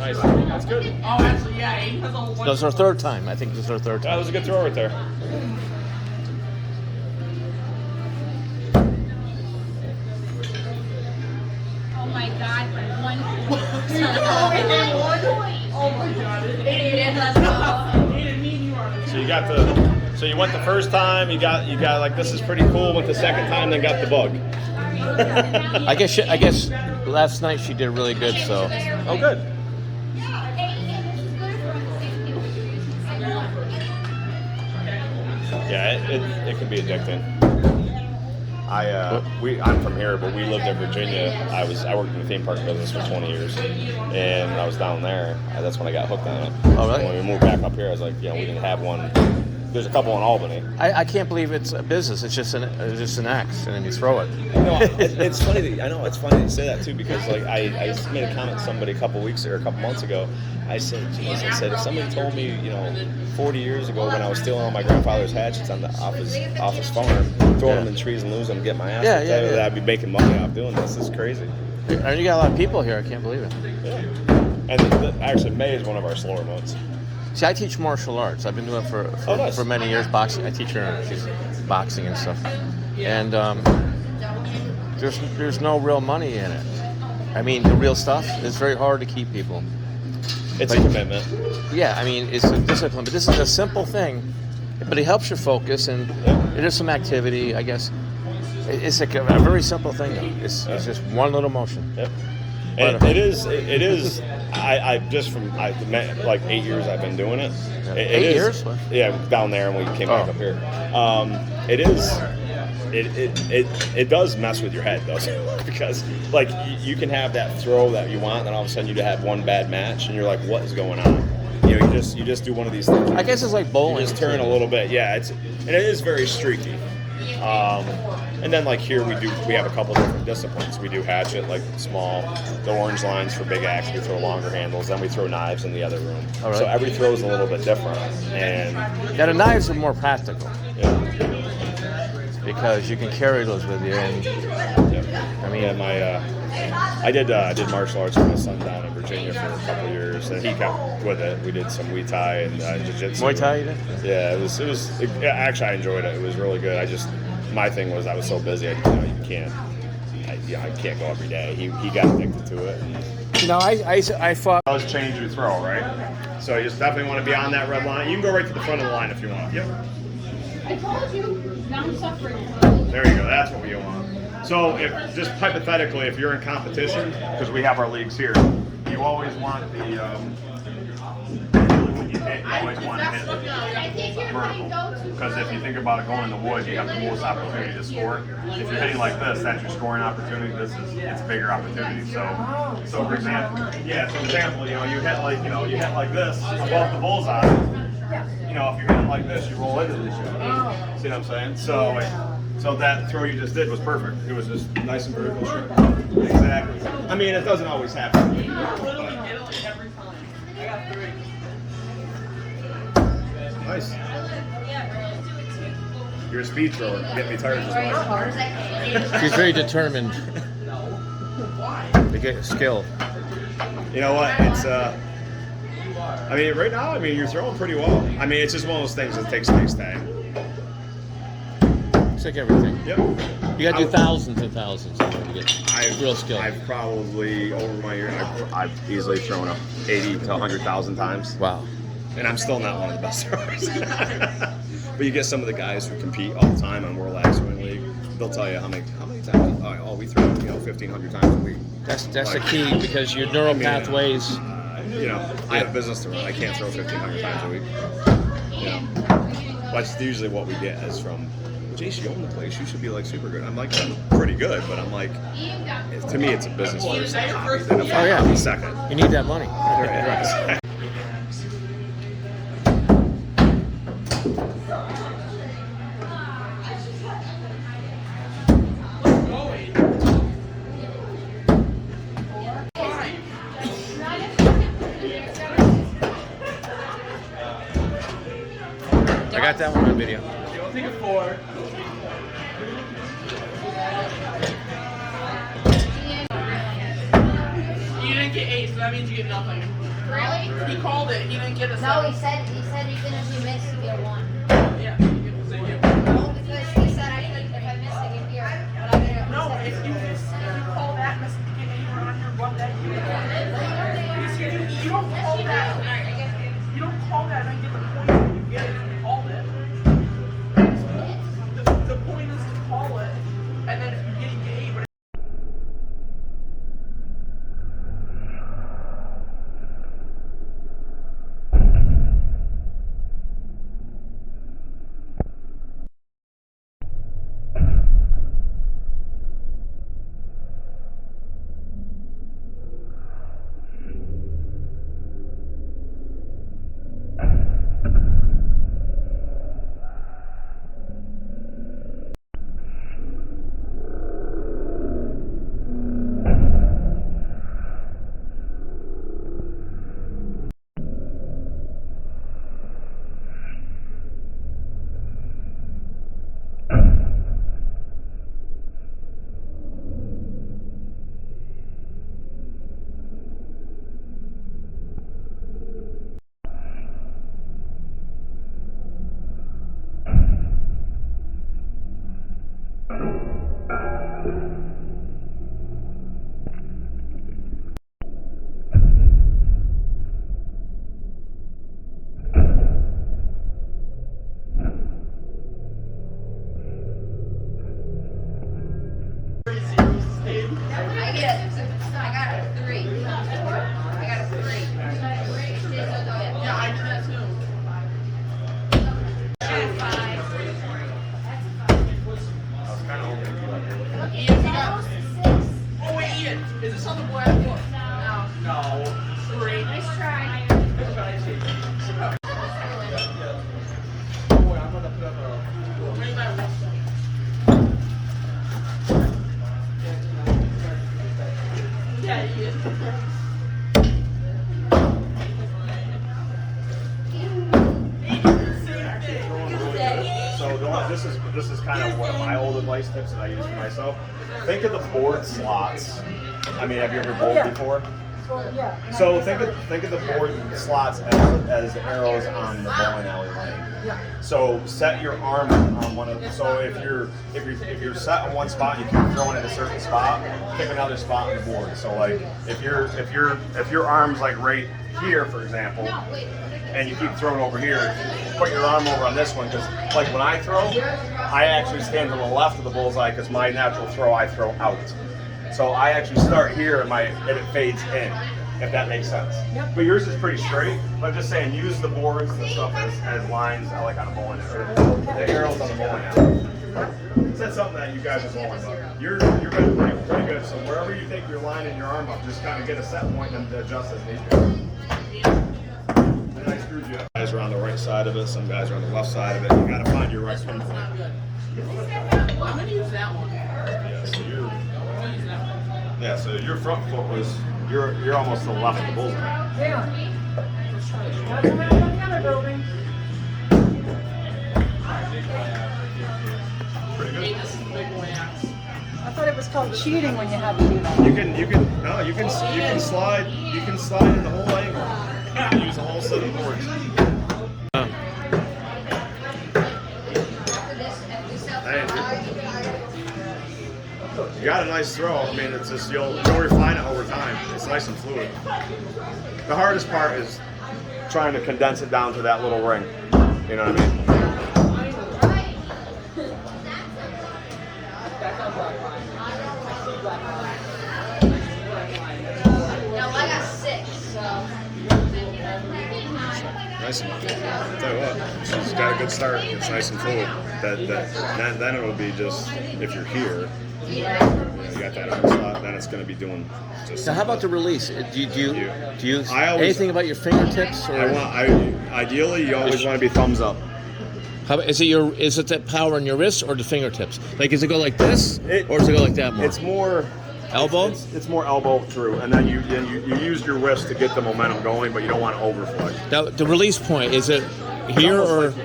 Nice. That's good. Oh, actually, yeah, Aiden has a one. That's our third time. I think this is our third That time. was a good throw right there. Oh my God, 1 point. Oh my God. Aiden, let's go. Aiden, me and you are. So you got the. So you went the first time. You got like this is pretty cool. Went the second time, then got the bug. I guess last night she did really good. So Oh, good. Yeah, it can be addicting. I'm from here, but we lived in Virginia. I worked in the theme park business for 20 years, and when I was down there, that's when I got hooked on it. Oh, really? So when we moved back up here, I was like, we didn't have one. There's a couple in Albany. I can't believe it's a business. It's just an axe, and then you throw it. It's funny. I know it's funny to say that too, because like I made a comment to somebody a couple months ago. I said, if somebody told me, 40 years ago when I was stealing all my grandfather's hatchets on the office farm, throwing them in trees and losing them, get my ass, that I'd be making money off doing this. This is crazy. And you got a lot of people here. I can't believe it. Yeah. And actually, May is one of our slower months. See, I teach martial arts. I've been doing it Nice. for many years. Boxing. I teach her. She's boxing and stuff. And there's no real money in it. I mean, the real stuff is very hard to keep people. It's a commitment. Yeah, I mean, it's a discipline, but this is a simple thing, but it helps your focus, and it is some activity, I guess. It's like a very simple thing, though. It's just one little motion. Yep. And it is. I just from like 8 years I've been doing it. Eight years? Yeah, down there, and we came back up here. It is. It does mess with your head, though, because like you can have that throw that you want, and then all of a sudden you have one bad match, and you're like, what is going on? You just do one of these things. I guess it's like bowling. You just turn a little bit, yeah. And it is very streaky. And then like here we have a couple different disciplines. We do hatchet, like small, the orange lines for big axe. We throw longer handles. Then we throw knives in the other room. All right. So every throw is a little bit different. And yeah, the knives are more practical yeah, because you can carry those with you. And yeah. I mean, I did martial arts with my son down in Virginia for a couple of years, and he kept with it. We did some Muay Thai and jiu-jitsu. Muay Thai, you did? Yeah, it was. Actually, I enjoyed it. It was really good. My thing was I was so busy. I can't go every day. He got addicted to it. I fought. Does change your throw, right? So you just definitely want to be on that red line. You can go right to the front of the line if you want. Yep. I told you, now I'm suffering. There you go. That's what we want. So if just hypothetically, if you're in competition, because we have our leagues here, you always want the when you hit, you always want to hit vertical. Because if you think about it, going in the wood, you have the most opportunity to score. If you're hitting like this, that's your scoring opportunity. It's a bigger opportunity. So for example, you hit like this above the bullseye. If you're hitting like this, you roll into the shot. See what I'm saying? So that throw you just did was perfect. It was just nice and vertical straight. Exactly. I mean, it doesn't always happen. Literally get it like every time. I got 3. Nice. You're a speed thrower. You get me tired just much. She's very determined to get skilled. You know what? It's right now, you're throwing pretty well. It's just one of those things that takes nice time. It's like everything. Yep. You got to do thousands and thousands to get real skill. I've probably over my year, I've easily thrown up 80 to 100,000 times. Wow. And I'm still not one of the best throwers. But you get some of the guys who compete all the time on World Axe Throwing League. They'll tell you how many times. Oh, we throw 1,500 times a week. That's the key, because your neural pathways. I have a business to run. I can't throw 1,500 times a week. That's usually what we get is from, Jason, you own the place. You should be like super good. I'm like, I'm pretty good, but I'm like, to me, it's a business first, a hobby, then a hobby second. You need that money. Right. I got that one on video. I'll take a 4. get 8, so that means you get nothing. Really? He called it. He didn't get a No, 7. he said even if you miss, you get 1. Yeah. No, because he said I didn't. If I miss, I get 0. But I didn't. No, if you call that, miss, you get anywhere on your butt that you get. You don't call that. You don't call that and get the point when you get it. You called it. The point is to call it, and then if you get it, you get 8. But I got a 3. I got a 3. yeah, I did that too. I was kind of hoping to be like it. Ian, you got. Oh wait, Ian, is this on the black book? No. 3. Nice try. Boy, I'm gonna put up a. Maybe my wrist. Yeah, Ian. So this is kind of one of my old advice tips that I use for myself. Think of the board slots. I mean, have you ever bowled before? So think of the board slots as arrows on the bowling alley lane. So set your arm on one of. So if you're set on one spot, you keep throwing at a certain spot. Pick another spot on the board. So like if your arm's like right here, for example, and you keep throwing over here, put your arm over on this one because like when I throw, I actually stand to the left of the bullseye because my natural throw I throw out. So I actually start here and it fades in, if that makes sense. But yours is pretty straight. But I'm just saying, use the boards and stuff as lines. I like on a bowling alley. The arrows on the bowling alley. That's something that you guys are bowling about. You're been pretty good. So wherever you think you're lining your arm up, just kind of get a set point and adjust as needed. And I screwed you up. Guys are on the right side of it. Some guys are on the left side of it. You got to find your right swing point. I'm gonna use that one. Yeah, so your front foot was you're almost to the left of the bullseye. Yeah. That's what happened on the other building. Pretty good. This is the big boy axe. I thought it was called cheating when you had to do that. You can slide in the whole angle. You can use the whole set of boards. You got a nice throw. I mean, it's just you'll refine it over time. It's nice and fluid. The hardest part is trying to condense it down to that little ring. You know what I mean? No, I got 6. So. Nice and tell you what, she's got a good start. It's nice and fluid. Then it'll be just if you're here. You got that arm slot, then it's going to be doing just. Now, how about the release? Do you I always- anything about your fingertips? Or Ideally, you always want to be thumbs up. how about, is it that power in your wrist or the fingertips? Like, does it go like this, or does it go like that more? It's more Elbow? It's more elbow through, and then you use your wrist to get the momentum going, but you don't want to overflight. Now, the release point, is it here or? It's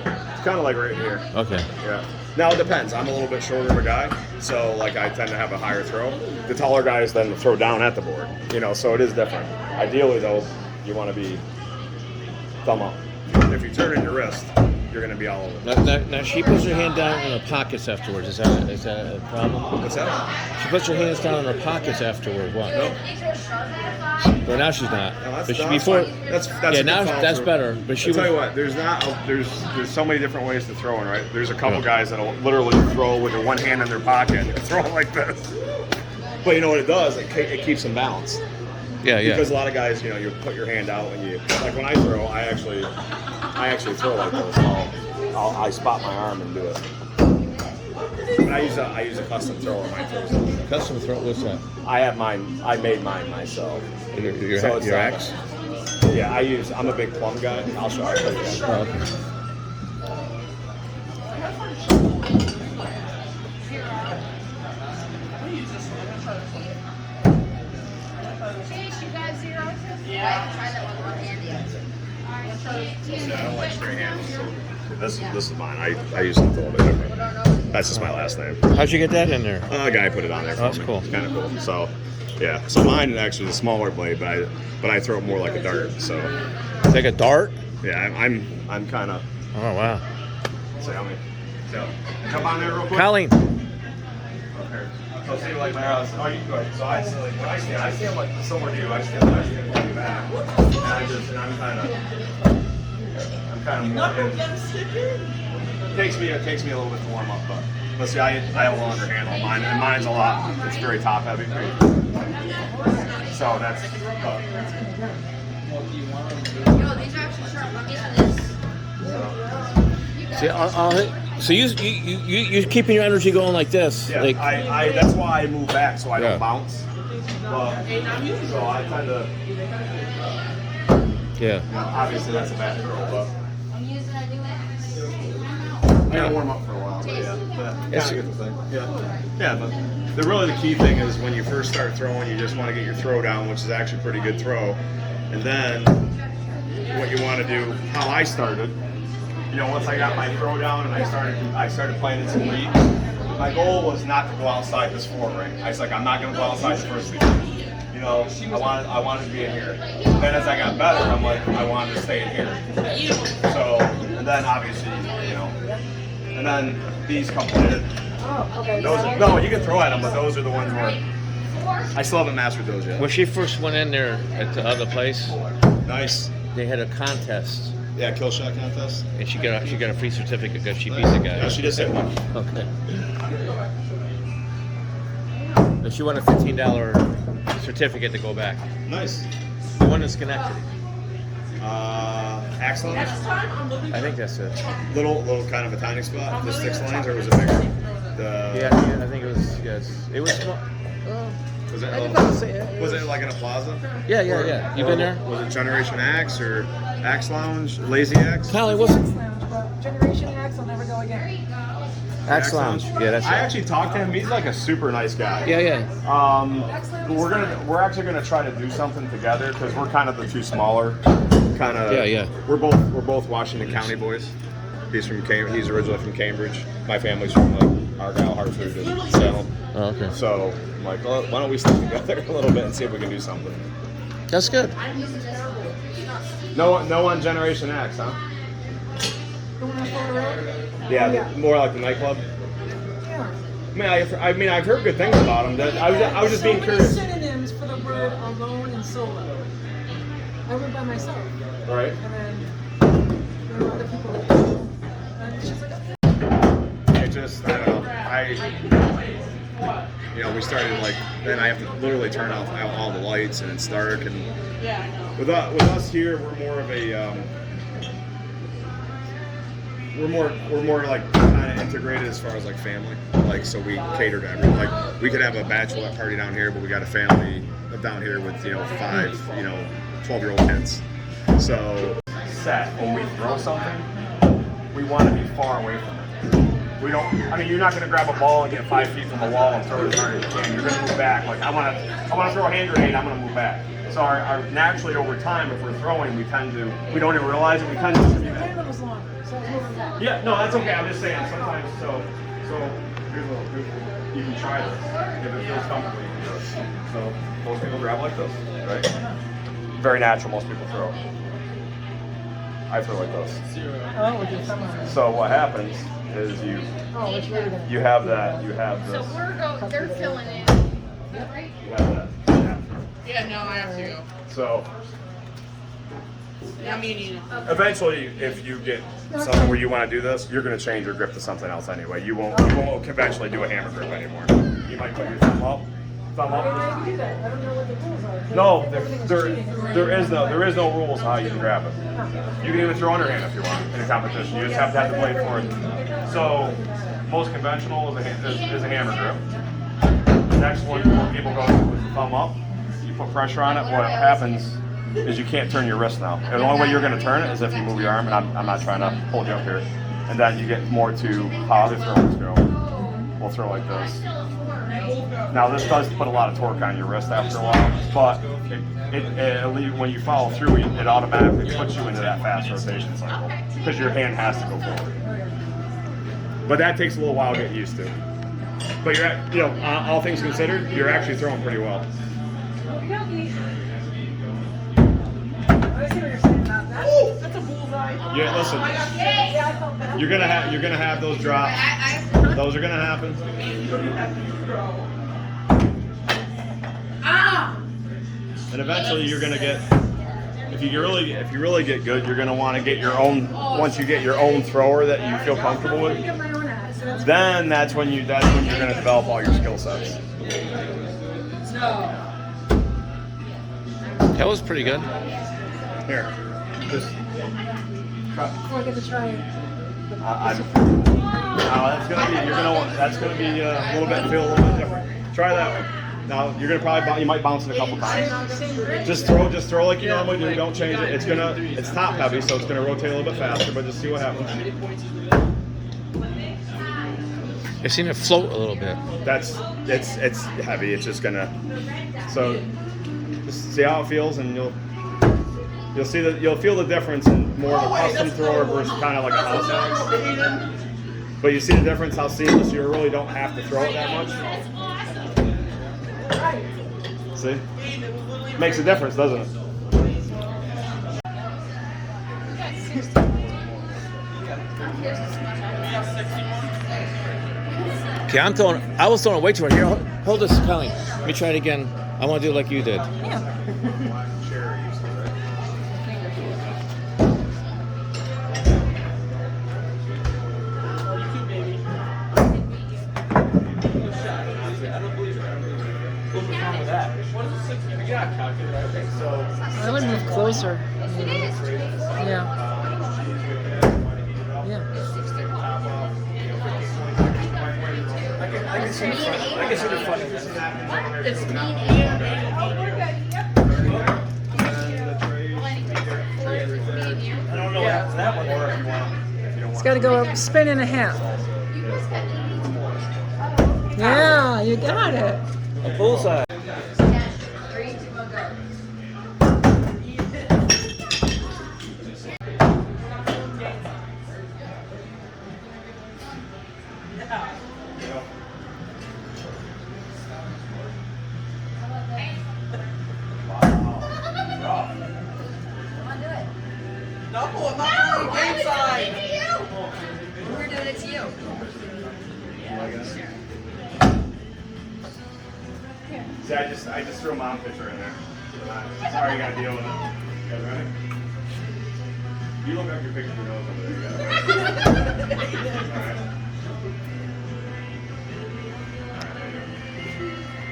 kind of like right here. Okay. Yeah. Now it depends. I'm a little bit shorter of a guy, so like I tend to have a higher throw. The taller guys then throw down at the board, you know. So it is different. Ideally, though, you want to be thumb up. If you turn in your wrist, you're going to be all over. Now she puts her hand down in her pockets afterwards. Is that a problem? What's that? She puts her hands down in her pockets afterward. What? Nope. Well, now she's not. No, that's, But she, no, before, that's fine. That's yeah, a now good follow that's through. better. But she I'll tell you was, what, there's so many different ways to throw in, right? There's a couple Yeah. guys that'll literally throw with their one hand in their pocket and throw it like this. But you know what it does? It keeps them balanced. yeah, Because a yeah. lot of guys, you know, you put your hand out and you, like when I throw, I actually throw like this. I spot my arm and do it. But I use a custom thrower on my throws. Custom throat. What's that? I have mine. I made mine myself. Your So it's, axe? Yeah, I'm a big plum guy. I'll show you. Oh, okay. Chase, you got zero? Yeah. Try that one one-handed. I don't like straight hands. This is mine. I use something a little bit different. That's just my last name. How'd you get that in there? A guy put it on there for That's me. cool. It's kind of cool. So, yeah. So mine is actually a smaller blade, but I throw it more like a dart. So, Like a dart? yeah, I'm kind of. Oh wow. So, come on there real quick. Colleen. Okay. So see, like my house. Oh, you go. So I like when I stand like somewhere new. I stand like back, and I'm kind of more. Knuckle get sticky. It takes me a little bit to warm up, but see, I have a longer handle on mine, and mine's a lot. It's very top heavy. So that's. Yo, these are actually sharp. Let me see this. See, so you're keeping your energy going like this. Yeah, Like, I that's why I move back so I Yeah. don't bounce. So I kind of, yeah. obviously that's a bad throw, but I'm using a new axe. I gotta warm up for a while. But yeah, but It's- kind of get the thing. Yeah, but the key thing is when you first start throwing, you just want to get your throw down, which is actually a pretty good throw, and then what you want to do, how I started. You know, once I got my throw down and I started playing in some league, my goal was not to go outside this floor ring. I was like, I'm not going to go outside the first league. You know, I wanted to be in here. Then as I got better, I'm like, I wanted to stay in here. So, and then obviously, you know, and then these couple did. Oh, okay. No, you can throw at them, but those are the ones where I still haven't mastered those yet. When she first went in there at the other place, Nice. they had a contest, Yeah, kill shot contest. and she got a free certificate because she beat the guy. No, she just hit one. Okay. And she won a $15 certificate to go back. Nice. The one in Schenectady. Axle. Next time, I'm looking I think that's it. Little kind of a tiny spot. The 6 lanes, or was it bigger? Yeah, I think it was. Yes, it was small. Was it? I could probably say it. Was it like in a plaza? Yeah. You been there? Was it Generation Axe or Axe Lounge, Lazy Axe? Collie, what's it? Generation X, I'll never go again. Axe Lounge. Yeah, that's I it. actually talked to him. He's like a super nice guy. Yeah. We're actually gonna try to do something together because we're kind of the two smaller, kind of. Yeah. We're both Washington County boys. He's originally from Cambridge. My family's from like Argyle, Hartford, and Salem. Oh, okay. So I'm like, well, why don't we stick together a little bit and see if we can do something? That's good. No on Generation X, huh? The one on Fuller Road? Yeah, more like the nightclub. Yeah. I mean, I've heard good things about them. I was just being So many curious. synonyms for the word alone and solo. I went by myself, Right. and then there were other people that did. And she's like, okay. I don't know. We started like, then I have to literally turn off all the lights and it's dark. And with us here, we're more of a, we're more like kind of integrated as far as like family. Like, so we cater to everyone. Like, we could have a bachelorette party down here, but we got a family down here with 5 12-year-old kids. So set when we throw something, we want to be far away from it. We don't. I mean, you're not going to grab a ball and get 5 feet from the wall and throw it as hard as you can. You're going to move back. Like I want to throw a hand grenade. I'm going to move back. So our naturally over time, if we're throwing, we don't even realize it. We tend to just be The back. handle was longer, so I was moving back. Yeah, no, that's okay. I'm just saying sometimes. So So here's a little tip. You can try this. If it feels comfortable, you can do it. So most people grab like this, right? Very natural. Most people throw. I throw like this. Oh, with your thumb on it. So what happens is Oh, it's really good. you have that. You have So this. they're filling in. Right? You have that. Yeah. Yeah, no, I have to go. So I mean, eventually, if you get something where you want to do this, you're going to change your grip to something else anyway. You won't conventionally do a hammer grip anymore. You might put your thumb up. How do you do that? I don't know what the rules are. No, Everything is cheating. there is no rules how you can grab it. You can even throw underhand if you want in a competition. You just have to have the blade for it. So most conventional is a hammer grip. The next one people go with the thumb up. You put pressure on it. What happens is you can't turn your wrist now. And the only way you're going to turn it is if you move your arm. And I'm not trying to hold you up here. And then you get more to how other throwers go. We'll throw like this. Now this does put a lot of torque on your wrist after a while, but when you follow through, it automatically puts you into that fast rotation cycle because your hand has to go forward. But that takes a little while to get used to. But all things considered, you're actually throwing pretty well. Okey-dokey. I see what you're saying about that. oh, that's a bullseye. Yeah, listen, Yeah, I felt bad. you're gonna have those drops. Those are gonna happen. Ah! And eventually you're gonna get, if you really get good, you're gonna want to get your own. Once you get your own thrower that you feel comfortable I with, get my own ass, so that's then that's when you're gonna develop all your skill sets. That was pretty good. Here, just. I get to try it. That's gonna be a little bit feel a little bit different. Try that one. Now you're gonna you might bounce it a couple times. Same grip. Just throw like you normally do. Don't change it. It's top heavy, so it's gonna rotate a little bit faster. But just see what happens. I've seen it float a little bit. It's heavy. It's just gonna. So just see how it feels, and you'll feel the difference in more of a custom thrower versus kind of like a house axe. But you see the difference how seamless you really don't have to throw it that much. See? Makes a difference, doesn't it? Okay, I was throwing it way too much. Here, hold this, Kelly. Let me try it again. I want to do it like you did. I would move closer. Yeah. I can see the funny. It's mean and I don't know what happens to that one, or if you want. It's got to go a spin and a half. Yeah, you got it. A bullseye. 3, 2, 1, go. Come on, do it. no, I'm not on the game side. We're doing it to you. See, I just threw a mom picture in there. Sorry, you gotta deal with it. You guys ready? You look like you're picking your nose over there. You gotta. Alright.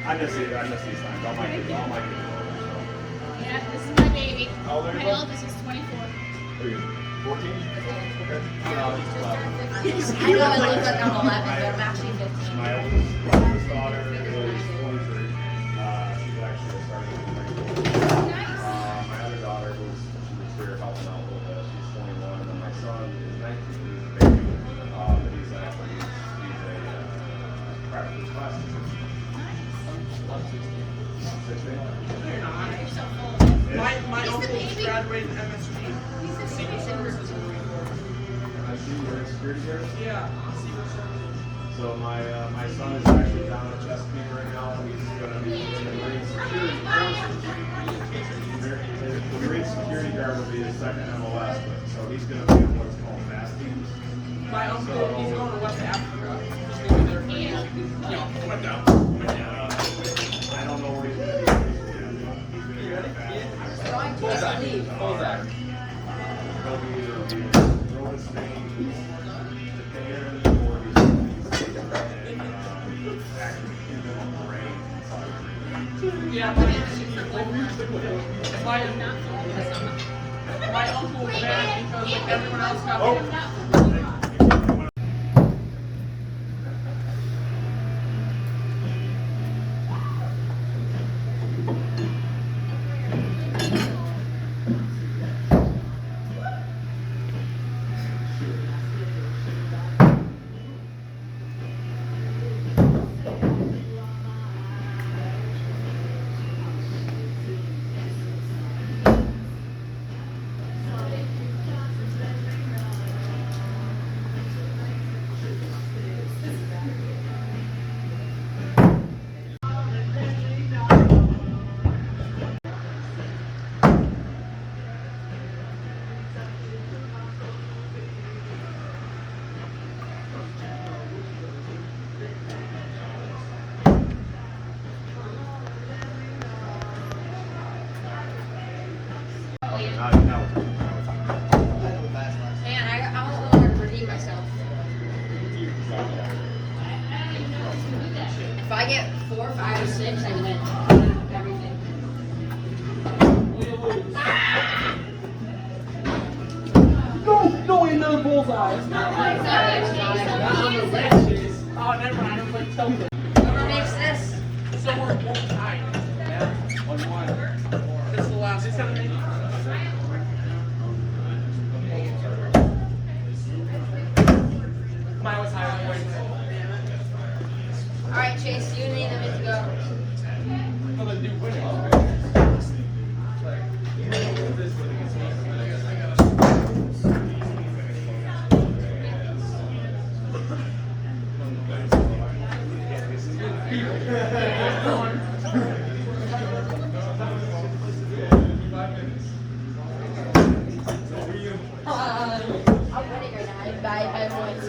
I miss these times. All my kids. Yeah, this is my baby. How old are you, My bud? oldest is 24. What are you, 14? Okay. I know I look like I'm 11, but I'm actually 15. My oldest daughter is 23. She's actually starting to my other daughter was here helping out a little bit. She's 21, and then my son is 19. He's a baby, but he's a practice class teacher. My uncle just graduated MSG. Security guard? Yeah. So my son is actually down at Chesapeake right now. He's going to be in the Marine Security Forces. The Marine Security Guard will be his second MLS, so he's going to be in what's called fast teams. My uncle, he's going to West Africa. He's going to be there for, went down. I don't know where he's going to be. He's going to be at fast teams. He'll be either Roman Spain, Japan, or he's actually in the Marine. Yeah, my uncle was bad because like everyone else got Man, I almost want to redeem myself. If I get 4, 5, or 6, I win everything. No, another bullseye. Oh, never mind. I was like, tell me. Whoever makes this. So we're both tied. On one. This is the last one. Mine was higher than yours. Alright, Chase, you need them to go. Well, then do win it. I'm winning right now. By points.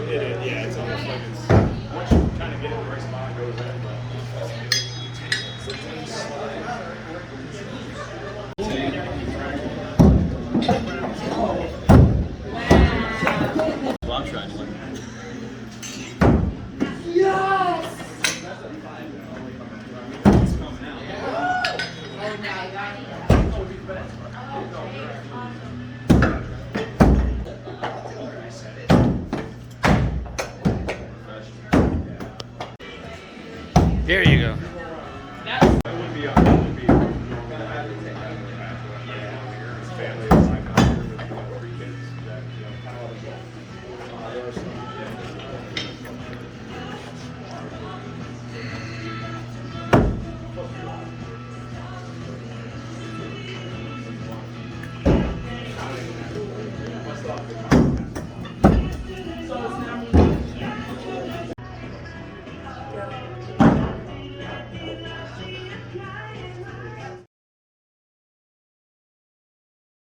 Yeah, it's almost like it's once you kind of get in the right spot, it goes in. I'm trying to learn. There you go. It would be normal. His family is like 3 kids that kind of there are some